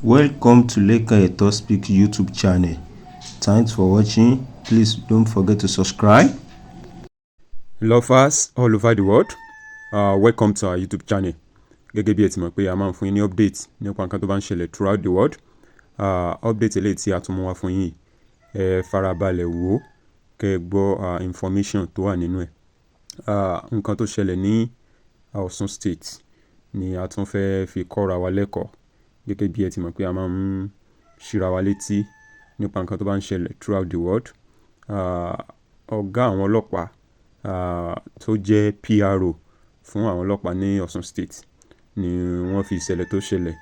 Welcome to Leka Eto Speak YouTube channel. Thanks for watching. Please don't forget to subscribe. Lovers all over the world, welcome to our YouTube channel. Gẹ́gẹ́ bí ẹ ti mọ̀ pé a máa ń fún yín ní update nípa nǹkan tó bá ń ṣẹlẹ̀ throughout the world. Update eléyìí tí a tún mú wá fún yín, ẹ farabalẹ̀ wò ó kẹ́ ẹ gbọ́ information tó wà nínú ẹ̀. Nǹkan tó ṣẹlẹ̀ ní Ọ̀ṣun State ni a tún fẹ́ fi kọ́ra wa lẹ́kọ̀ọ́. Gẹ́gẹ́ bí ẹ ti mọ̀ pé a máa ń ṣíra wa létí nípa nǹkan tó bá ń ṣẹlẹ̀ throughout the world. Ọ̀gá àwọn ọlọ́pàá tó jẹ́ PRO fún àwọn ọlọ́pàá ní Ọ̀ṣun State ni wọ́n fi ìṣẹ̀lẹ̀ tó ṣẹlẹ̀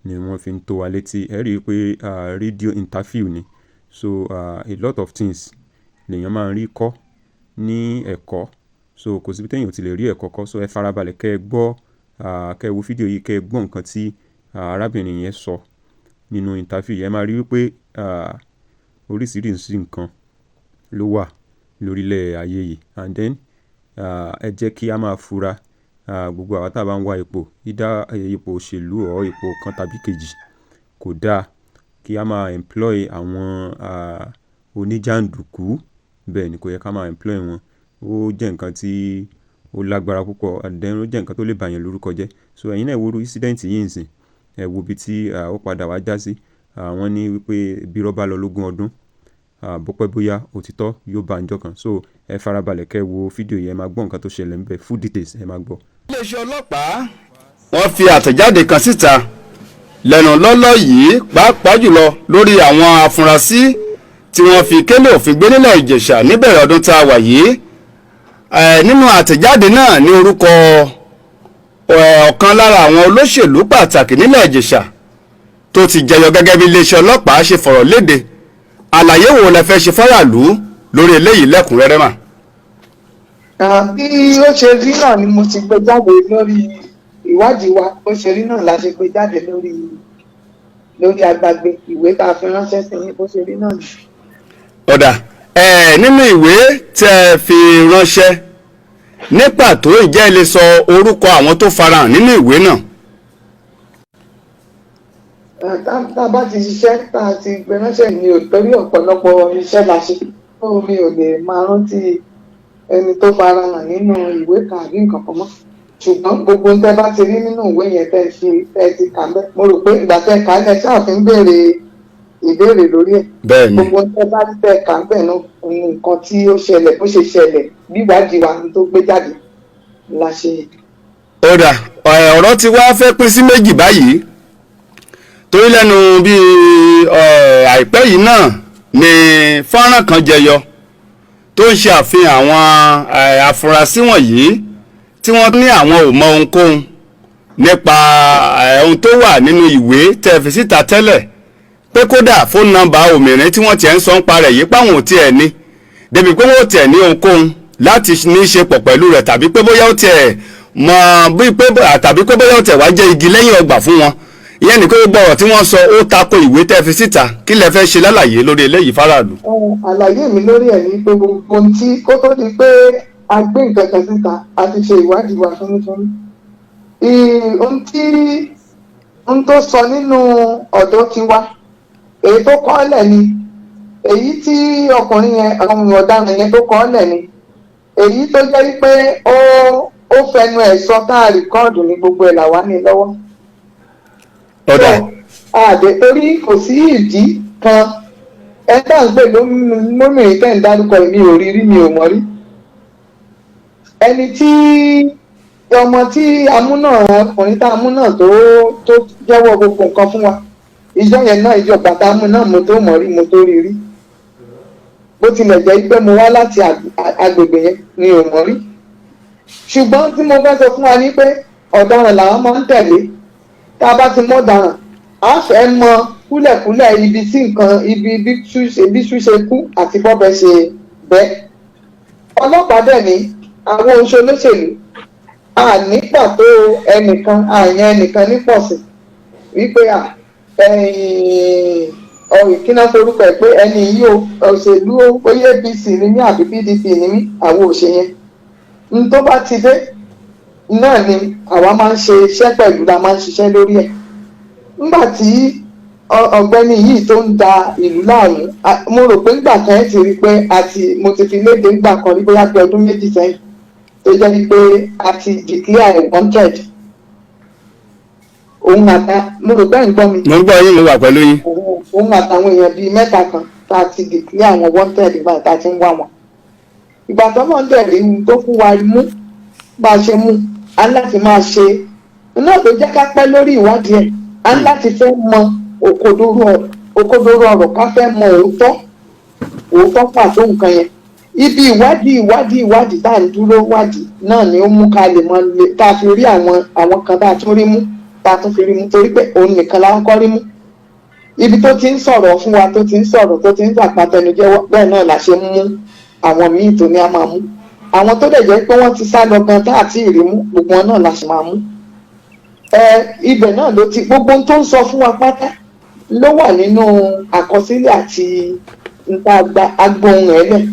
ni wọ́n fi ń tó wa létí. Ẹ rí i pé radio interview ni, so a lot of things lèèyàn máa ń rí kọ́ ní ẹ̀kọ́, so kò síbi téèyàn ò ti lè rí ẹ̀kọ́ kọ́. So ẹ farabalẹ̀ kẹ́ ẹ gbọ́, kẹ́ ẹ wo fídíò yìí, kẹ́ ẹ gbọ́ nǹkan tí arábìnrin yẹn sọ nínú interview yẹn. Ẹ máa rí wípé oríṣiríṣi nǹkan ló wà lórílẹ̀ ayé yìí, and then ẹ jẹ́ kí a máa fura. Gbogbo àwa tá a bá ń wá ipò, ipò òṣèlú or ipò kan tàbí kejì, kò dáa kí a máa employ àwọn oníjàǹdùkú. Bẹ́ẹ̀ ni, kò yẹ ká máa employ wọn. Ó jẹ́ nǹkan tí ó lágbára púpọ̀, and then ó jẹ́ nǹkan tó lè bàyàn lórúkọ jẹ́. So ẹ̀yin náà wo irú incident yìí nsìn, ẹ wo ibi tí ó padà wá já sí. Wọ́n ní wípé bí irọ́ bá lọ lógún ọdún, bó pẹ́ bóyá òtítọ́ yóò bá ńjọ́ kan. So ẹ farabalẹ̀ kẹ́ ẹ wo fídíò yìí, ẹ máa gbọ́ nǹkan tó ṣẹlẹ̀ ńbẹ̀, full details ẹ máa gbọ́. Iléeṣẹ́ ọlọ́pàá wọ́n fi àtẹ̀jáde kan síta lẹ́nu lọ́lọ́ yìí, pàápàá jùlọ lórí àwọn afurasí tí wọ́n fi kélé òfin gbé nílẹ̀ Ìjẹ̀ṣà níbẹ̀rẹ̀ ọdún tá a wà yìí. Nínú àtẹ̀jáde náà ní orúkọ ọ̀kan lára àwọn olóṣèlú pàtàkì nílẹ̀ Ìjẹ̀ṣà tó ti jẹyọ gẹ́gẹ́ bí iléeṣẹ́ ọlọ́pàá ṣe fọ̀rọ̀ léde. Àlàyé wo lẹ fẹ́ ṣe fọ́ràlú lórí eléyìí lẹ́kùnrẹ́rẹ́ mà? Bí ó ṣe rí náà ni mo ti gbé jáde lórí ìwádìí wa. Bó ṣe rí náà la ṣe gbé jáde lórí agbágbé ìwé tá a fi ránṣẹ́ sí yín. Bó ṣe rí náà ni. Ọ̀dà nínú ìwé tẹ́ ẹ fi ránṣẹ́ ní pàtó, ìjẹ́ ilé sọ orúkọ àwọn tó farahàn nínú ìwé náà? Tá a bá ti ṣiṣẹ́ tá a ti gbé ránṣẹ́ ni ò torí ọ̀pọ̀lọpọ̀ iṣẹ́ la ṣe. Mi ò lè máa rántí ẹni tó farahàn nínú ìwé kan àbí nǹkan kan mọ́. Ṣùgbọ́n gbogbo tẹ́ bá ti rí nínú ìwé yẹn tẹ́ ti kà mẹ́. Mo rò pé ìgbà tẹ́ kà ẹ ṣáà fi ń béèrè ìbéèrè lórí ẹ̀. Bẹ́ẹ̀ni. Gbogbo tẹ́ bá ti tẹ́ kà ń bẹ̀ náà nǹkan tí ó ṣẹlẹ̀ bó ṣe ṣẹlẹ̀ bí ìwádìí wa tó gbé jáde la ṣe. Ọ̀dà ọ̀rọ̀ ti wá fẹ́ pín sí méjì báyìí, torí lẹ́nu bí àìpẹ́ yìí náà ni fọ́nrán kan jẹyọ tó ń ṣe àfihàn àwọn afurasí wọ̀nyí tí wọ́n ní àwọn ò mọ ohunkóhun nípa ohun tó wà nínú ìwé tẹ́ fi síta tẹ́lẹ̀, pé kódà fóònù nọ́mbà òmìnirin tí wọ́n tiẹ̀ ń sọ ń parẹ̀ yìí páwọn ò tiẹ̀ ní, débi pé wọ́n ò tiẹ̀ ní ohunkóhun láti ní í ṣe pọ̀ pẹ̀lú rẹ̀, tàbí pé bóyá ó tiẹ̀ mọ̀ tàbí pé bóyá ó tiẹ̀ wá jẹ́ igi lẹ́yìn ọgbà fún wọn. Ìyẹn ní kó gbọ́ ọ̀rọ̀ tí wọ́n sọ ó tako ìwé tẹ́ fi síta. Kí lẹ fẹ́ ṣe lálàyé lórí eléyìí fáráàlú? Àlàyé mi lórí ẹ̀ ní pé gbogbo ohun tí kó tó di pé a gbé nǹkan kan síta a ti ṣe ìwádìí wa fúnnífúnní. Ohun tó sọ nínú ọ̀dọ́ tiwa, èyí tó kọ́ ọ́lẹ̀ ni, èyí tí ọkùnrin yẹn ọ̀daràn yẹn tó kọ́ ọ́lẹ̀ ni, èyí tó jẹ́ wípé ó fẹnu ẹ̀ sọ tá a rìkọ́ọ̀dù ní gbogbo ẹ̀ làwa ní lọ́wọ́. Ọ̀dà. Torí kò sí ìdí kan ẹ̀dá ń gbé lómìnirin tẹ́ ń dárúkọ mi ò rí mi ò mọ̀ rí. Ẹni tí ọmọ tí ọkùnrin tá a mú náà tó jẹ́wọ́ gbogbo nǹkan fún wa, ìjọ yẹn náà ìjọba tá a mú náà mo tó mọ̀ rí mo tó rí. Bó tilẹ̀ jẹ́ pé mo wá láti agbègbè yẹn mi ò mọ̀ rí. Ṣùgbọ́n tí mo fẹ́ sọ fún wa ní pé ọ̀daràn làwọn máa ń tẹ̀lé. Tá a bá ti mọ̀ ọ̀daràn, a fẹ́ mọ kúlẹ̀kúlẹ̀ ibi tí nǹkan bí ṣúṣe kú àti bọ́bẹ̀ ṣe bẹ́. Ọlọ́pàá dẹ̀ ní àwọn oṣù olóṣèlú a ní pàtó ẹnìkan, àyàn ẹnìkan ní pọ̀sìn wípé kí náà forúkọ ẹ̀ pé ẹni yìí òṣèlú oyè APC ní mí àbí PDP ní mí, àwọn òṣèyẹn. N tó bá ti dé náà ni àwa máa ń ṣe iṣẹ́ pẹ̀lú, la máa ń ṣiṣẹ́ lórí ẹ̀. Nígbà tí ọ̀gbẹ́ni yìí tó ń da ìlú láàmú mo rò pé nígbà kan ẹ ti rí pé mo ti fi léde nígbà kan rí bóyá pé ọdún méjì sẹ́yìn tó jẹ́ pé a ti declare wanted òun àtà mo rò bẹ́ẹ̀ ń gbọ́ mi. mo ń gbọ́ yín, mo wà pẹ̀lú yín. òun àtàwọn èèyàn bíi mẹ́ta kan tá a ti declare àwọn wanted ìgbà tá a ti ń wá wọn. ìgbà tó náà dẹ̀ rí tó fún wa mú bá a ṣe mú a ní láti máa ṣe náà tó jẹ́ ká pẹ́ lórí ìwádìí ẹ̀ a ní láti fẹ́ mọ òkodoro ọ̀rọ̀ ká fẹ́ mọ òótọ́ pàtó nǹkan yẹn. Ibi ìwádìí tá à ń dúró wádìí náà ni ó mú ká lè mọ tá a fi rí àwọn kan tá a tún rí mú tá a tún fi rí mú torí pé òun nìkan la ń kọ́ rí mú. Ibi tó ti ń sọ̀rọ̀ fún wa tó ti ń sọ̀rọ̀ tó ti ń fàpàtẹnujẹ́wọ́ bẹ́ẹ̀ náà la ṣe ń mú àwọn míì tó ní a máa mú. Àwọn tó dẹ̀ jẹ́ pé wọ́n ti sá lọ gan tá àti ìrí mú gbogbo wọn náà la ṣe máa mú. Ibẹ̀ náà ló ti gbogbo ohun tó ń sọ fún wa pátá ló wà nínú àkọsílẹ̀ àti nta agbóhùn ẹ̀ lẹ̀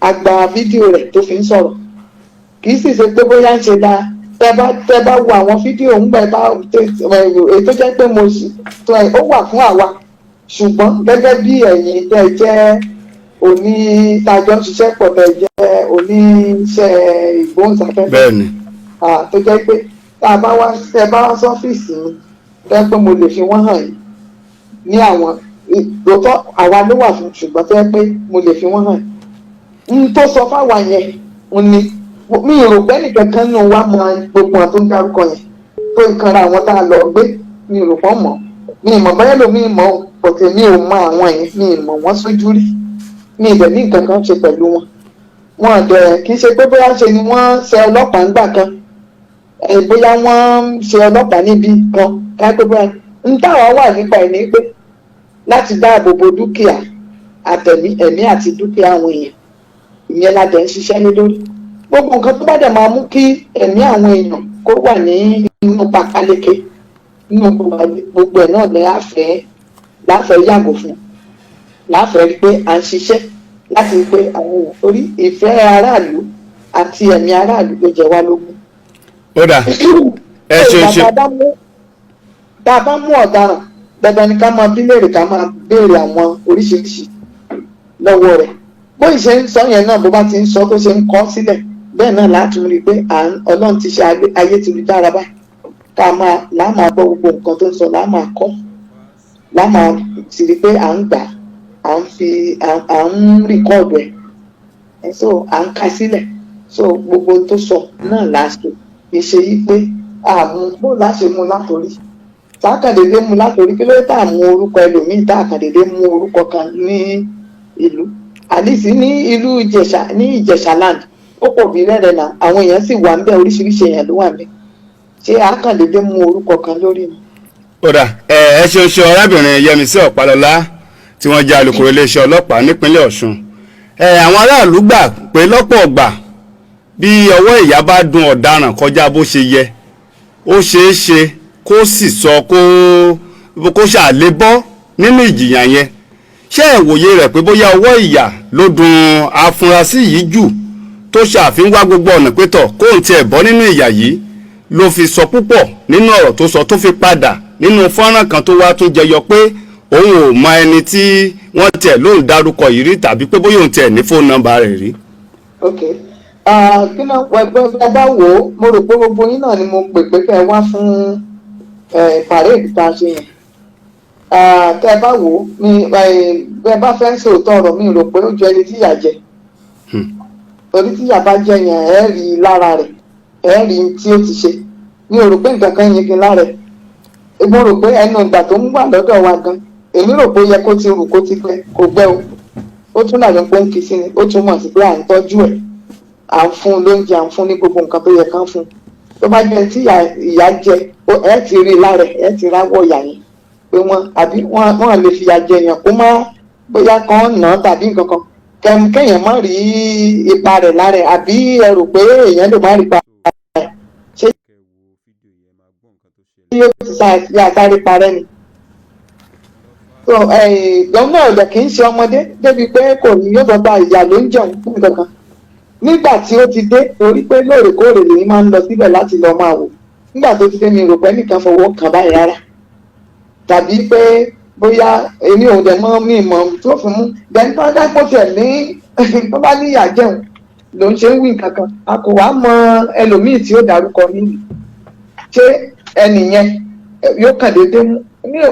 agba fídíò rẹ̀ tó fi ń sọ̀rọ̀ kì í sì ṣe pé bóyá ń ṣe dáa tẹ́ bá wo àwọn fídíò ń gbà ètò jẹ́ pé mo sì ó wà fún àwa ṣùgbọ́n gẹ́gẹ́ bí ẹ̀yin tẹ́ jẹ́ onítàjọ́ ṣiṣẹ́ pọ̀ tẹ́ jẹ́ oníṣẹ́ ìgbóhùnsáfẹ́fẹ́ bẹ́ẹ̀ni tó jẹ́ pé tẹ́ bá wá sọ́fíìsì mi tẹ́ pé mo lè fi wọ́n hàn yìí ní àwọn ìgbòtọ́ àwa ló wà fún ṣùgbọ́n tó yẹ pé mo lè fi wọ́n hàn n tó sọ fáwa yẹn ni mi rò pé nìkankan nù wá mọ gbogbo àwọn tó ń dárúkọ yẹn tó ń kanra àwọn tá a lọ gbé mi rò pọ̀ mọ́ mi ìmọ̀ báyẹ̀ ló mi mọ̀ pọ̀tẹ́ mi ò mọ àwọn yẹn mi ìmọ̀ wọ́n sójú rí mi ìbẹ̀ ní nǹkan kan ṣe pẹ̀lú wọn wọn dẹ̀ kì í ṣe pé bóyá ṣe ni wọ́n ṣe ọlọ́pàá ńgbà kan bóyá wọ́n ṣe ọlọ́pàá níbi kan káàkiri bóyá ń táwọn wà nípa ẹ̀ ní pé láti dáàbò bo dúkìá ẹ̀mí àti dúkìá àwọn èèyàn ìyẹn la dẹ̀ ń ṣiṣẹ́ ní lórí gbogbo nǹkan tó bá dẹ̀ máa mú kí ẹ̀mí àwọn èèyàn kó wà ní inú pàkáleke nínú gbogbo ẹ̀ náà láfẹ́ yàgò fún láfẹ́ rí pé à ń ṣiṣẹ́ láti rí pé àwọn èèyàn torí ìfẹ́ aráàlú àti ẹ̀mí aráàlú ló jẹ wá lógún. ó dà ẹ ṣe tá a bá mú ọ̀daràn dandan ni ká máa bí léèrè ká máa béèrè àwọn oríṣiríṣi lọ́wọ́ rẹ̀ bó ìṣe ń sọ yẹn náà bó bá ti ń sọ tó ṣe ń kọ́ sílẹ̀ bẹ́ẹ̀ náà láti rí i pé ọlọ́run ti ṣe ayé ti rí dára báyìí ká máa gbọ́ gbogbo nǹkan tó ń sọ máa kọ́ máa sì rí i pé à ń gbà à ń rìkọ́ọ̀dù ẹ̀ so à ń ka sílẹ̀ so gbogbo tó sọ náà láṣẹ ìṣe yí pé bó láṣẹ mú látòrí táàkàndédé mú látòrí kí ló tà mú orúkọ ẹlòmíì táàkàndédé mú orúkọ kan ní ìlú àdìsí ní ìlú Ìjẹ̀ṣà land ó pọ̀ bí rẹ́rẹ́ náà àwọn èèyàn sì wà ń bẹ oríṣiríṣi èèyàn ló wà ń bẹ ṣé àkàndédé mú orúkọ kan lórí mi. kódà ẹ ṣeun ṣe arábìnrin Yẹmisí Ọ̀pálọ́lá tí wọ́n jẹ́ alukoro iléeṣẹ́ ọlọ́pàá nípínlẹ̀ Ọ̀ṣun àwọn aráàlú gbà pé lọ́pọ̀ ọgbà bí ọwọ́ ìyá bá dun ọ̀daràn kọjá bó ṣe yẹ ó ṣeé ṣe kó sì sọ kó ṣàlébọ́ nínú ìjìyà yẹn ṣé ìwòye rẹ̀ pé bóyá ọwọ́ ìyà ló dùn afurasí yìí jù tó ṣàfihàn wá gbogbo ọ̀nà pétọ̀ kóun tiẹ̀ bọ́ nínú ìyà yìí ló fi sọ púpọ̀ nínú ọ̀rọ̀ tó sọ tó fi padà nínú fọ́nrán kan tó wá tún jẹyọ pé òun ò mọ ẹni tí wọ́n tiẹ̀ lóun dárúkọ yìí rí tàbí pé bóyá òun tiẹ̀ ní fóònù nọ́mbà rẹ̀ rí. ok kí náà ẹgbẹ́ bá wò ó mo rò pé gbogbo yín náà ni mo pè pé kẹ́ ẹ wá fún pàréèdì tá a ṣe yẹn tẹ́ ẹ bá wò ó bẹ́ẹ̀ bá fẹ́ sòótọ́ ọ̀rọ̀ mi rò pé ó jọ ẹni tí ìyà jẹ torí tí ìyà bá jẹ yẹn ẹ rí i lára rẹ̀ ẹ rí i tí ó ti ṣe mi ò rò pé nǹkan kan yege lára ẹ̀ mo rò pé ẹnu ìgbà tó ń wà lọ́dọ̀ wa gan èmi rò pé ó yẹ kó ti rù kó ti gbẹ kò gbẹ o ó tún dàbí pé ó ń kí sí ni ó tún mọ̀ sí pé à ń tọ́jú ẹ̀ à ń fún un lóúnjẹ à ń fún ní gbogbo nǹkan tó yẹ ká fún un tó bá jẹ tí ìyà jẹ ẹ ti rí i lára ẹ ti ráwọ̀ ìyà yẹn pé wọ́n lè fìyà jẹ èèyàn kó má bóyá kan nà án tàbí nǹkan kan kéèyàn má rí ipa rẹ̀ lára ẹ̀ àbí ẹ rò pé èèyàn lè má rí ipa rẹ̀ ṣé yóò ti sáré parẹ́ ni. Gómìnà ọ̀dọ̀ kì í ṣe ọmọdé débi pé kò ní yóò sọ gba ìyà ló ń jẹun fún nǹkan kan nígbà tí ó ti dé torí pé lóòrèkóòrè lèyìn máa ń lọ síbẹ̀ láti lọ máa wò nígbà tó ti dé mi rò pé nìkan fọwọ́ kàn báyìí rárá tàbí pé bóyá èmi ò dẹ̀ mọ́ mi mọ̀ tó fi mú then tó dá pọ̀ tiẹ̀ ní tó bá ní ìyà jẹun ló ń ṣe ń wí nǹkan kan a kò wá mọ ẹlòmíì tí ó dárúkọ mí nì ṣé ẹnìyẹn yóò kàn déédéé mú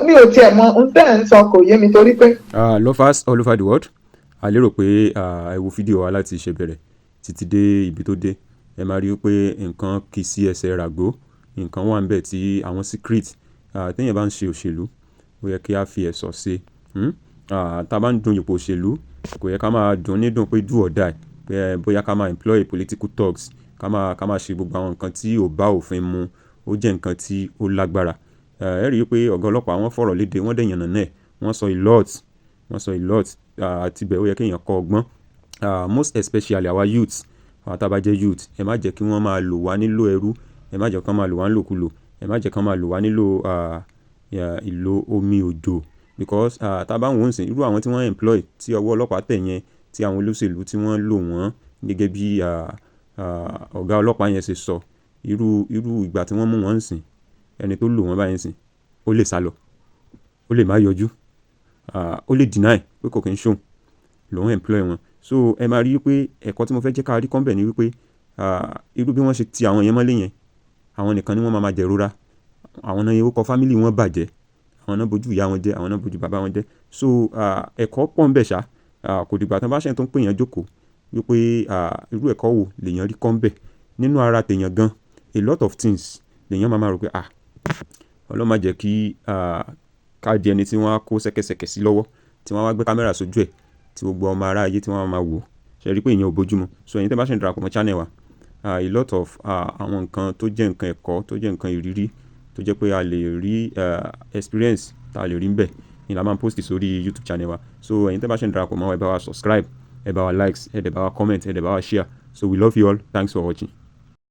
mi ò tiẹ̀ mọ ohun tẹ́ ẹ̀ ń sọ kò yé mi torí pé. Lovers all over the world, a lérò pé ẹ wo fídíò wa láti ṣe bẹ̀rẹ̀ títí dé ibi tó dé. Ẹ máa rí i pé nǹkan kì í sí ẹsẹ̀ ràgó, nǹkan wà ń bẹ̀ tí àwọn secret téèyàn bá ń ṣe òṣèlú ó yẹ kí a fi ẹ̀sọ̀ ṣe. Tá a bá ń dun ipò òṣèlú kò yẹ ká máa dùn nídùn pé do or die, pé bóyá ká máa employ political thugs, ká máa ṣe gbogbo àwọn nǹkan tí ò bá òfin mu, ó jẹ́ nǹkan tí ó lágbára. Ẹ rí i pé ọ̀gá ọlọ́pàá wọ́n fọ̀rọ̀ léde, wọ́n dẹ̀ yànnà náà, wọ́n sọ a lot àti bẹ̀ ó yẹ kéèyàn kọ́ ọgbọ́n. Most especially our youths, àwọn tá a bá jẹ́ youth, ẹ má jẹ́ kí wọ́n máa lò wá nílò ẹrú, ẹ má jẹ́ kí wọ́n máa lò wá nílòkulò, ẹ má jẹ́ kí wọ́n máa lò wá nílò ìlò omi òjò, because tá a bá ń wò ó sìn irú àwọn tí wọ́n employ tí ọwọ́ ọlọ́pàá tẹ̀ yẹn, tí àwọn olóṣèlú tí wọ́n lò wọ́n gẹ́gẹ́ bí ọ̀gá ọlọ́pàá yẹn ṣe sọ, irú ìgbà tí wọ́n mú wọn sìn, ẹni tó lò wọ́n báyìí sìn ó lè sálọ, ó lè má yọjú, ó lè deny pé kò kí ń ṣòun lòun employ wọn. So ẹ máa rí i pé ẹ̀kọ́ tí mo fẹ́ jẹ́ ká rí kọ́ńbẹ̀ ni wípé irú bí wọ́n ṣe ti àwọn yẹn mọ́lé yẹn, àwọn nìkan ni wọ́n máa jẹ̀rora, àwọn náà yẹn ó kọ fámìlì wọn bàjẹ́, àwọn náà bójú ìyá wọn jẹ́, àwọn náà bójú bàbá wọn jẹ́. So ẹ̀kọ́ pọ̀ ń bẹ̀ ṣá, kò dìgbà tán bá ṣẹ̀ tó ń pè yẹn jókòó wípé irú ẹ̀kọ́ wo lèèyàn rí kọ́ńbẹ̀ nínú ara tèèyàn gan, a lot of things lèèyàn máa rò pé Ọlọ́run má jẹ́ kí ká di ẹni tí wọ́n á kó ṣẹ́kẹ́ṣẹkẹ̀ sí lọ́wọ́, tí wọ́n á wá gbé kámẹ́rà sójú ẹ̀, tí gbogbo ọmọ ará ayé tí wọ́n á máa wò, ṣe rí pé ìyẹn ò bójúmu. So ẹ̀yin tẹ́ bá ṣe ń darapọ̀ mọ́ channel wa, a lot of àwọn nǹkan tó jẹ́ nǹkan ẹ̀kọ́, tó jẹ́ nǹkan ìrírí, tó jẹ́ pé a lè rí experience tá a lè rí ń bẹ̀ ni la máa ń post sórí YouTube channel wa. So ẹ̀yin tẹ́ bá ṣe ń darapọ̀ mọ́ wa, ẹ bá wa subscribe, ẹ bá wa likes, ẹ dẹ̀ bá wa comment, ẹ dẹ̀ bá wa share. So we love you all. Thanks for watching.